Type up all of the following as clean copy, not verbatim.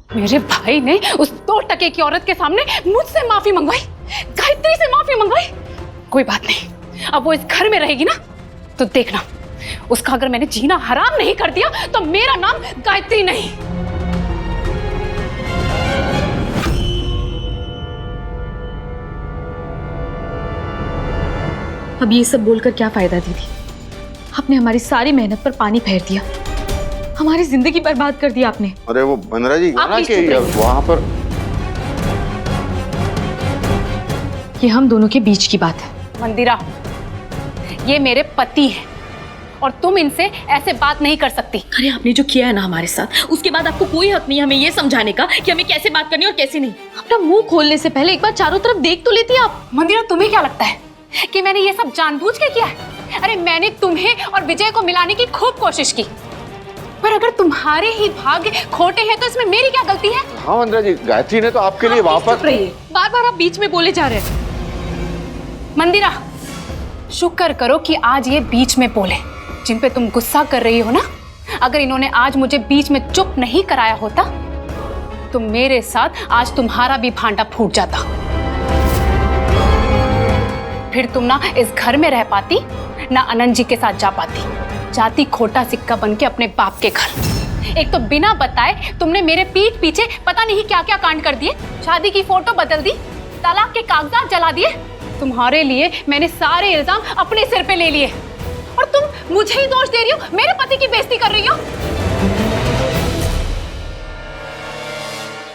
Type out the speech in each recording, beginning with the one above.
मेरे भाई ने उस 2 टके की औरत के सामने मुझसे माफी मंगवाई, गायत्री से माफी मंगवाई। कोई बात नहीं, अब वो इस घर में रहेगी ना तो देखना, उसका अगर मैंने जीना हराम नहीं कर दिया तो मेरा नाम गायत्री नहीं। अब ये सब बोलकर क्या फायदा दीदी? आपने हमारी सारी मेहनत पर पानी फेर दिया, हमारी जिंदगी बर्बाद कर दिया आपने। अरे वो बंदरा जी आप ना प्लीज कि चुप रहिए। वहाँ पर ये हम दोनों के बीच की बात है। मंदिरा, ये मेरे पति हैं और तुम इनसे ऐसे बात नहीं कर सकती। अरे आपने जो किया है ना हमारे साथ, उसके बाद आपको कोई हक नहीं हमें ये समझाने का कि हमें कैसे बात करनी और कैसे नहीं। अपना मुंह खोलने से पहले एक बार चारों तरफ देख तो लेती आप। मंदिरा, तुम्हें क्या लगता है कि मैंने ये सब जानबूझ के किया है? अरे मैंने तुम्हें और विजय को मिलाने की खूब कोशिश की, पर अगर तुम्हारे ही भाग्य खोटे हैं तो इसमें मेरी क्या गलती है? हाँ बंदरा जी, गायत्री ने तो आपके लिए वहाँ पर। बार बार आप बीच में बोले जा रहे हैं। मंदिरा, शुक्र करो कि आज ये बीच में बोले। जिन पे तुम गुस्सा कर रही हो ना, अगर इन्होंने आज मुझे बीच में चुप नहीं कराया होता तो मेरे साथ आज तुम्हारा भी भांडा फूट जाता। फिर तुम ना इस घर में रह पाती, ना अनंत जी के साथ जा पाती, जाती खोटा सिक्का बन के अपने बाप के घर। एक तो बिना बताए तुमने मेरे पीठ पीछे पता नहीं क्या क्या कांड कर दिए, शादी की फोटो बदल दी, तलाक के कागजात जला दिए। तुम्हारे लिए मैंने सारे इल्जाम अपने सिर पे ले लिए और तुम मुझे ही दोष दे रही हो, मेरे पति की बेइज्जती कर रही हो।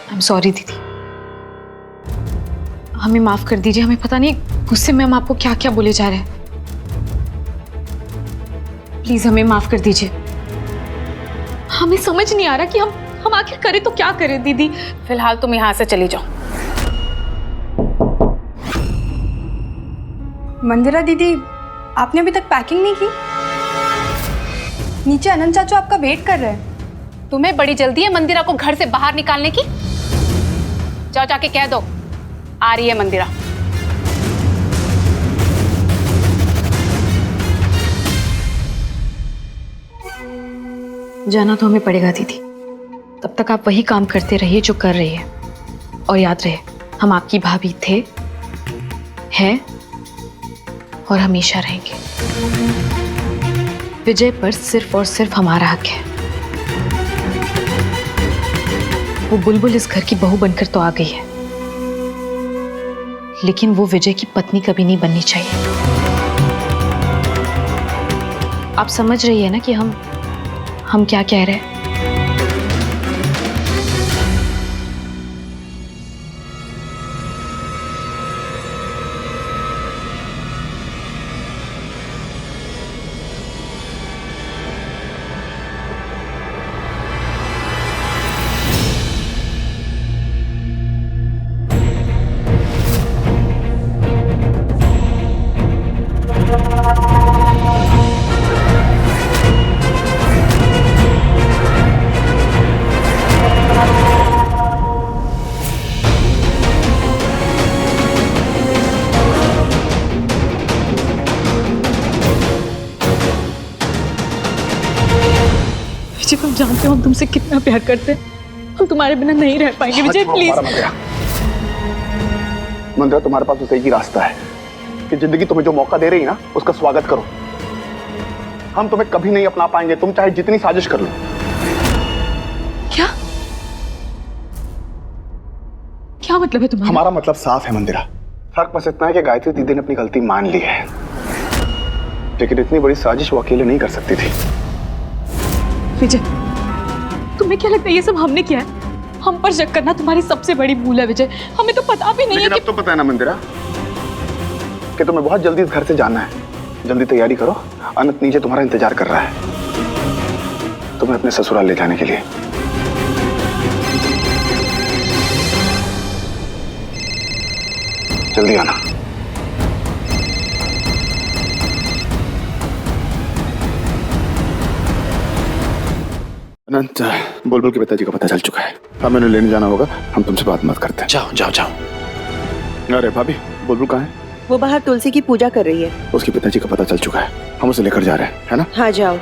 आई एम सॉरी दीदी, हमें माफ कर दीजिए। हमें पता नहीं गुस्से में हम आपको क्या क्या बोले जा रहे हैं। प्लीज हमें माफ कर दीजिए। हमें समझ नहीं आ रहा कि हम आखिर करें तो क्या करें दीदी। फिलहाल तुम यहाँ से चली जाओ। मंदिरा दीदी, आपने अभी तक पैकिंग नहीं की? नीचे अनंत चाचू आपका वेट कर रहे हैं। तुम्हें बड़ी जल्दी है मंदिरा को घर से बाहर निकालने की? जाओ जाके कह दो आ रही है मंदिरा। जाना तो हमें पड़ेगा दीदी, तब तक आप वही काम करते रहिए जो कर रही है। और याद रहे, हम आपकी भाभी थे, हैं और हमेशा रहेंगे। विजय पर सिर्फ और सिर्फ हमारा हक है। वो बुलबुल इस घर की बहू बनकर तो आ गई है, लेकिन वो विजय की पत्नी कभी नहीं बननी चाहिए। आप समझ रही है ना कि हम क्या कह रहे हैं? विजय, तुम जानते हो हम तुमसे कितना प्यार करते हैं। हम तुम्हारे बिना नहीं रह पाएंगे विजय, प्लीज। मंदिरा, तुम्हारे पास तो एक ही रास्ता है कि जिंदगी तुम्हें जो मौका दे रही है ना, उसका स्वागत करो। हम तुम्हें कभी नहीं अपना पाएंगे, तुम चाहे जितनी साजिश कर लो। क्या मतलब है तुम्हारा? हमारा मतलब साफ है मंदिरा। फर्क बस इतना है कि गायत्री दीदी ने अपनी गलती मान ली है, लेकिन इतनी बड़ी साजिश वो अकेले नहीं कर सकती थी। विजय, तुम्हें क्या लगता है ये सब हमने किया है? हम पर शक करना तुम्हारी सबसे बड़ी भूल है विजय। हमें तो पता भी नहीं है लेकिन कि अब तो पता है ना मंदिरा कि तुम्हें बहुत जल्दी इस घर से जाना है। जल्दी तैयारी करो, अनंत नीचे तुम्हारा इंतजार कर रहा है तुम्हें अपने ससुराल ले जाने के लिए। जल्दी आना। अनंत, बुलबुल के पिताजी का पता चल चुका है। अब मैंने लेने जाना होगा, हम तुमसे बात मत करते हैं। जाओ जाओ जाओ। अरे भाभी, बुलबुल कहाँ है? वो बाहर तुलसी की पूजा कर रही है। उसके पिताजी का पता चल चुका है, हम उसे लेकर जा रहे हैं, है ना? हाँ जाओ।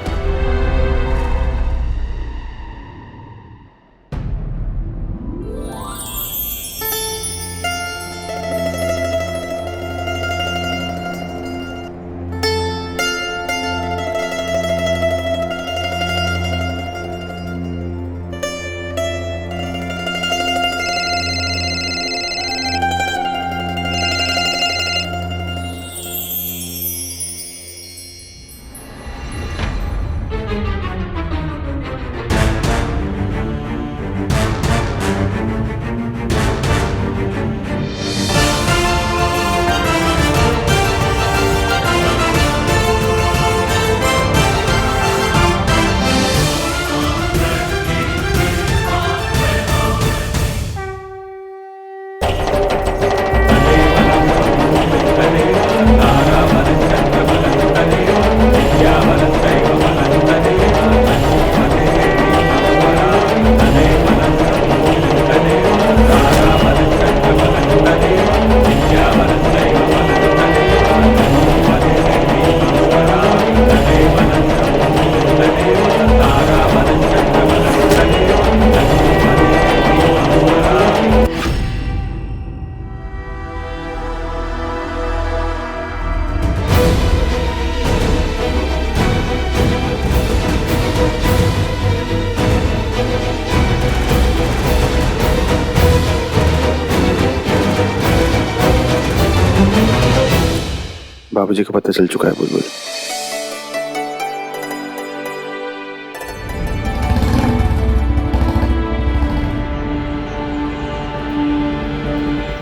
बाबूजी को पता चल चुका है बुलबुल।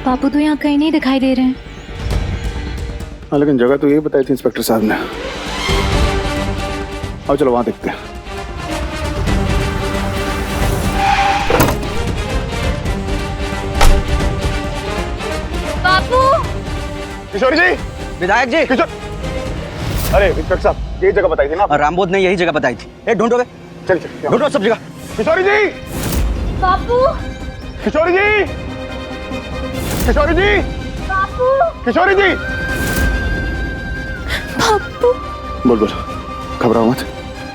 बापू तो यहाँ कहीं नहीं दिखाई दे रहे हैं। हाँ, लेकिन जगह तो यही बताई थी इंस्पेक्टर साहब ने। आओ चलो वहां देखते हैं। बापू! किशोरी जी! विधायक जी! किशोर! अरे इंस्पेक्टर साहब, यही जगह बताई थी ना? रामबोध ने यही जगह बताई थी। ए ढूंढोगे? चल चल ढूंढो सब जगह। किशोरी जी! बापू! किशोरी जी! किशोरी जी! बापू! किशोरी जी! बापू! बुलबुल घबराओ मत,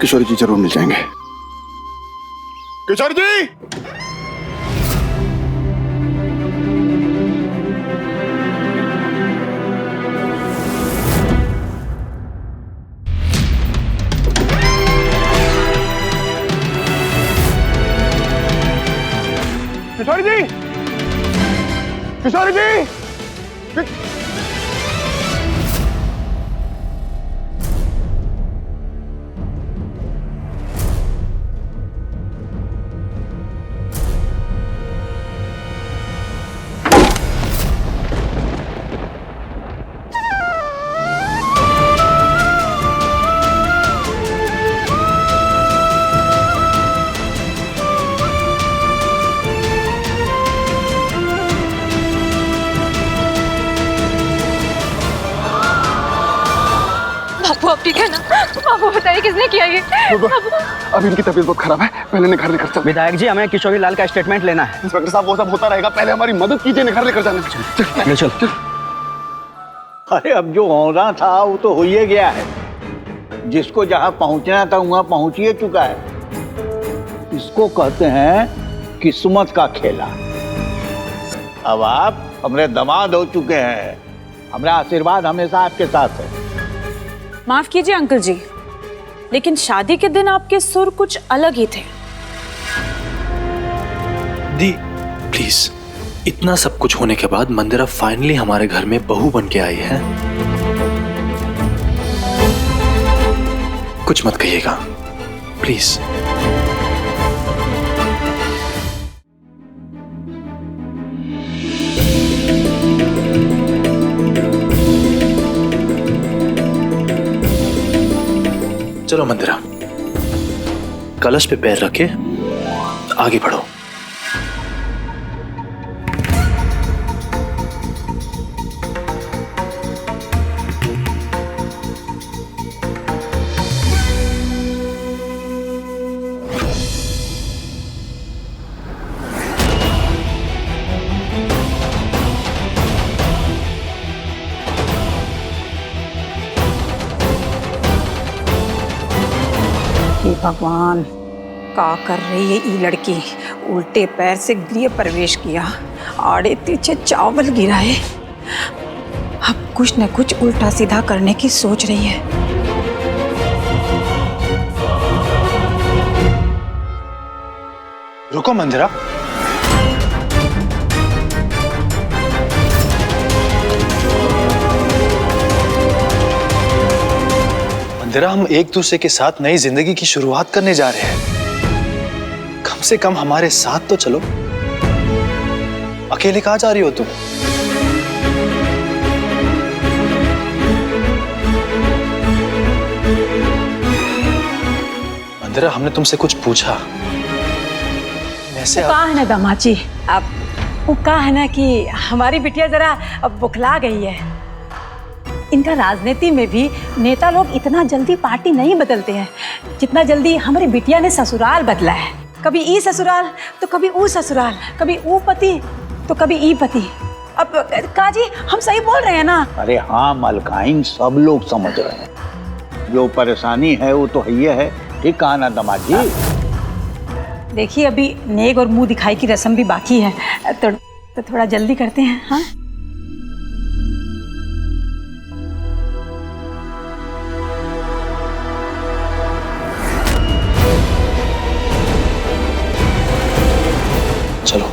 किशोरी जी जरूर मिल जाएंगे। किशोरी जी! किशोरी जी! किशोरी जी! बापू आप ठीक है ना? बापू बताइए किसने किया ये? अभी इनकी तबीयत बहुत खराब है, पहले इन्हें घर लेकर चल। विधायक जी हमें किशोरी लाल का स्टेटमेंट लेना है। इंस्पेक्टर साहब वो सब होता रहेगा, पहले हमारी मदद कीजिए, इन्हें घर लेकर जाने दीजिए। चल चल। अरे अब जो होना था वो तो हो ही गया है। जिसको जहां पहुंचना था वहां पहुंच ही चुका है। इसको कहते हैं किस्मत का खेला। अब आप हमारे दामाद हो चुके हैं, हमारा आशीर्वाद हमेशा आपके साथ है। माफ कीजिए अंकल जी, लेकिन शादी के दिन आपके सुर कुछ अलग ही थे। दी प्लीज, इतना सब कुछ होने के बाद मंदिरा फाइनली हमारे घर में बहू बन के आई है। कुछ मत कहिएगा प्लीज। चलो मंदिरा, कलश पे पैर रखे आगे बढ़ो। हे भगवान, का कर रही है ये लड़की? उल्टे पैर से गृह प्रवेश किया, आड़े पीछे चावल गिराए। अब कुछ न कुछ उल्टा सीधा करने की सोच रही है। रुको मंदिरा, मंदिरा हम एक दूसरे के साथ नई जिंदगी की शुरुआत करने जा रहे हैं। कम से कम हमारे साथ तो चलो। अकेले कहाँ जा रही हो तुम? मंदिरा हमने तुमसे कुछ पूछा, वैसे वो कहा है ना दामाद जी, अब वो कहा है ना कि हमारी बिटिया जरा अब बुखला गई है। इनका राजनीति में भी नेता लोग इतना जल्दी पार्टी नहीं बदलते हैं जितना जल्दी हमारी बिटिया ने ससुराल बदला है। कभी ई ससुराल तो कभी ऊ ससुराल, कभी ऊ पति तो कभी ई पति। अब काजी हम सही बोल रहे हैं ना? अरे हाँ मलकाइन, सब लोग समझ रहे हैं। जो परेशानी है वो तो है। ठीक कहा ना दामाद जी? देखिए अभी नेग और मुंह दिखाई की रस्म भी बाकी है, तो थोड़ा जल्दी करते हैं। हाँ चलो।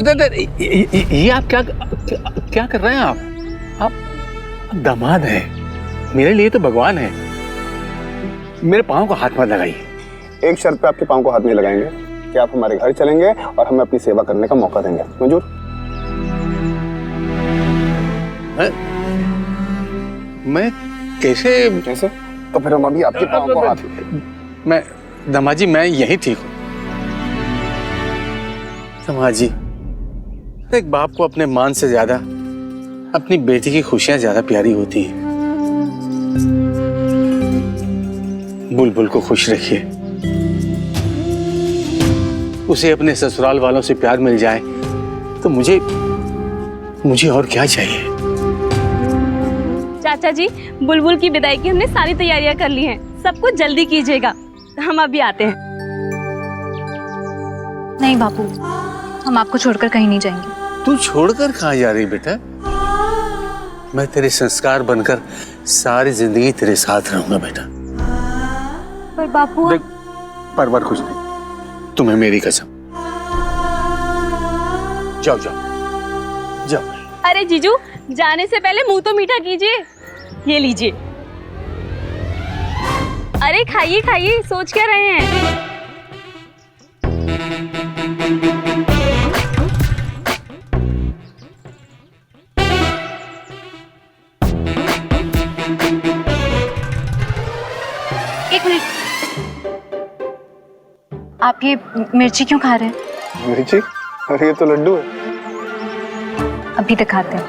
ये आप क्या कर रहे हैं आप दामाद हैं, मेरे लिए तो भगवान है। मेरे पाँव को हाथ मत लगाइए। एक शर्त पे आपके पाँव को हाथ नहीं लगाएंगे कि आप हमारे घर चलेंगे और हमें अपनी सेवा करने का मौका देंगे। मंजूर? मैं कैसे? तो फिर हम अभी आपके पाँव को हाथ। मैं दामाजी, मैं यही ठीक हूँ। दामाजी, एक बाप को अपने मान से ज्यादा अपनी बेटी की खुशियां ज्यादा प्यारी होती हैं। बुलबुल को खुश रखिए, उसे अपने ससुराल वालों से प्यार मिल जाए तो मुझे और क्या चाहिए। चाचा जी, बुलबुल की विदाई की हमने सारी तैयारियां कर ली हैं। सब कुछ जल्दी कीजिएगा, हम अभी आते हैं। नहीं बापू, हम आपको छोड़कर कहीं नहीं जाएंगे। तू छोड़कर कहाँ जा रही बेटा? मैं तेरे संस्कार बनकर सारी जिंदगी तेरे साथ रहूंगा बेटा। पर बापू, देख, परवर कुछ नहीं, तुम्हें मेरी कसम। जाओ जाओ जाओ। अरे जीजू, जाने से पहले मुंह तो मीठा कीजिए। ये लीजिए। अरे खाइए खाइए, सोच क्या रहे हैं? एक मिनट, आप ये मिर्ची क्यों खा रहे हैं? मिर्ची? अरे ये तो लड्डू है। अभी दिखाते हैं।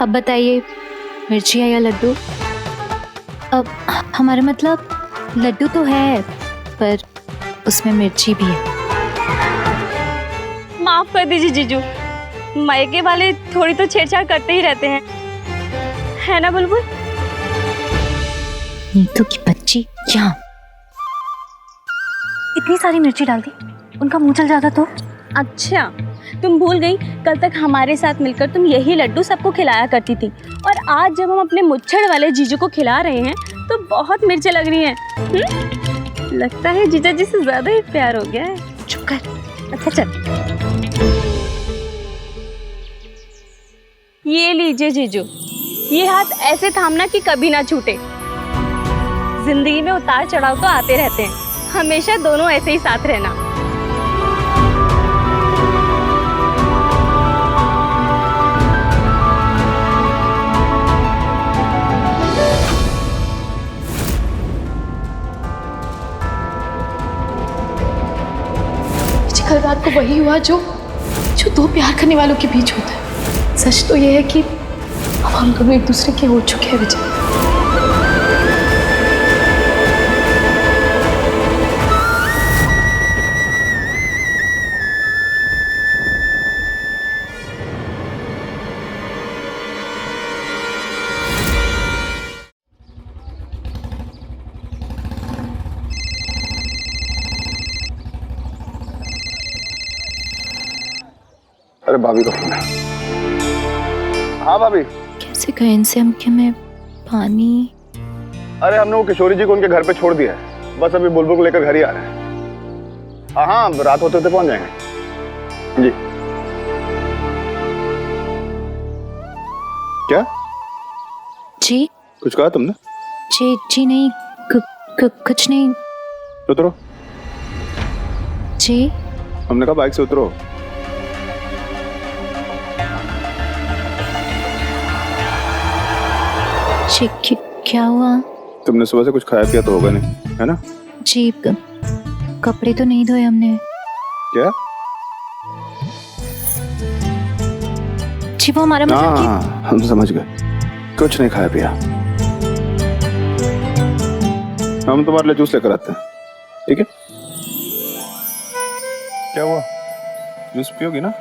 अब बताइए, मिर्ची है या लड्डू? अब हमारा मतलब लड्डू तो है, पर उसमें मिर्ची भी है। माफ कर दीजिए जीजू, मायके वाले थोड़ी तो छेड़छाड़ करते ही रहते हैं, है ना बुलबुल? नीतू की बच्ची क्या इतनी सारी मिर्ची डाल दी, उनका मुंह जल जाता तो? अच्छा, तुम भूल गई, कल तक हमारे साथ मिलकर तुम यही लड्डू सबको खिलाया करती थी, और आज जब हम अपने मुच्छड़ वाले जीजू को खिला रहे हैं तो बहुत मिर्चें लग रही हैं। लगता है जीजा जी से ज्यादा ही प्यार हो गया है। चुप कर। अच्छा चल, ये लीजिए जीजू, ये हाथ ऐसे थामना कि कभी ना छूटे। जिंदगी में उतार चढ़ाव तो आते रहते हैं, हमेशा दोनों ऐसे ही साथ रहना। कल रात को वही हुआ जो दो प्यार करने वालों के बीच होता है। सच तो यह है कि अब हम दोनों एक दूसरे के हो चुके हैं विजय। अरे भाभी का फोन है। हाँ भाभी। कैसे कहें इनसे हम कि मैं पानी? अरे हमने वो किशोरी जी को उनके घर पे छोड़ दिया है, बस अभी बुलबुल को लेकर घर ही आ रहे हैं। हाँ, रात होते होते पहुंच जाएंगे। जी। क्या? जी कुछ कहा तुमने? जी नहीं, कुछ नहीं। उतरो। जी हमने कहा बाइक से उतरो। जी क्या हुआ? तुमने सुबह से कुछ खाया पिया तो होगा नहीं, है ना? जी कपड़े तो नहीं धोए हमने। क्या? जी वो हमारा मतलब कि... हम समझ गए, कुछ नहीं खाया पिया। हम तुम्हारे लिए जूस लेकर आते हैं, ठीक है? क्या हुआ? जूस पियोगी ना?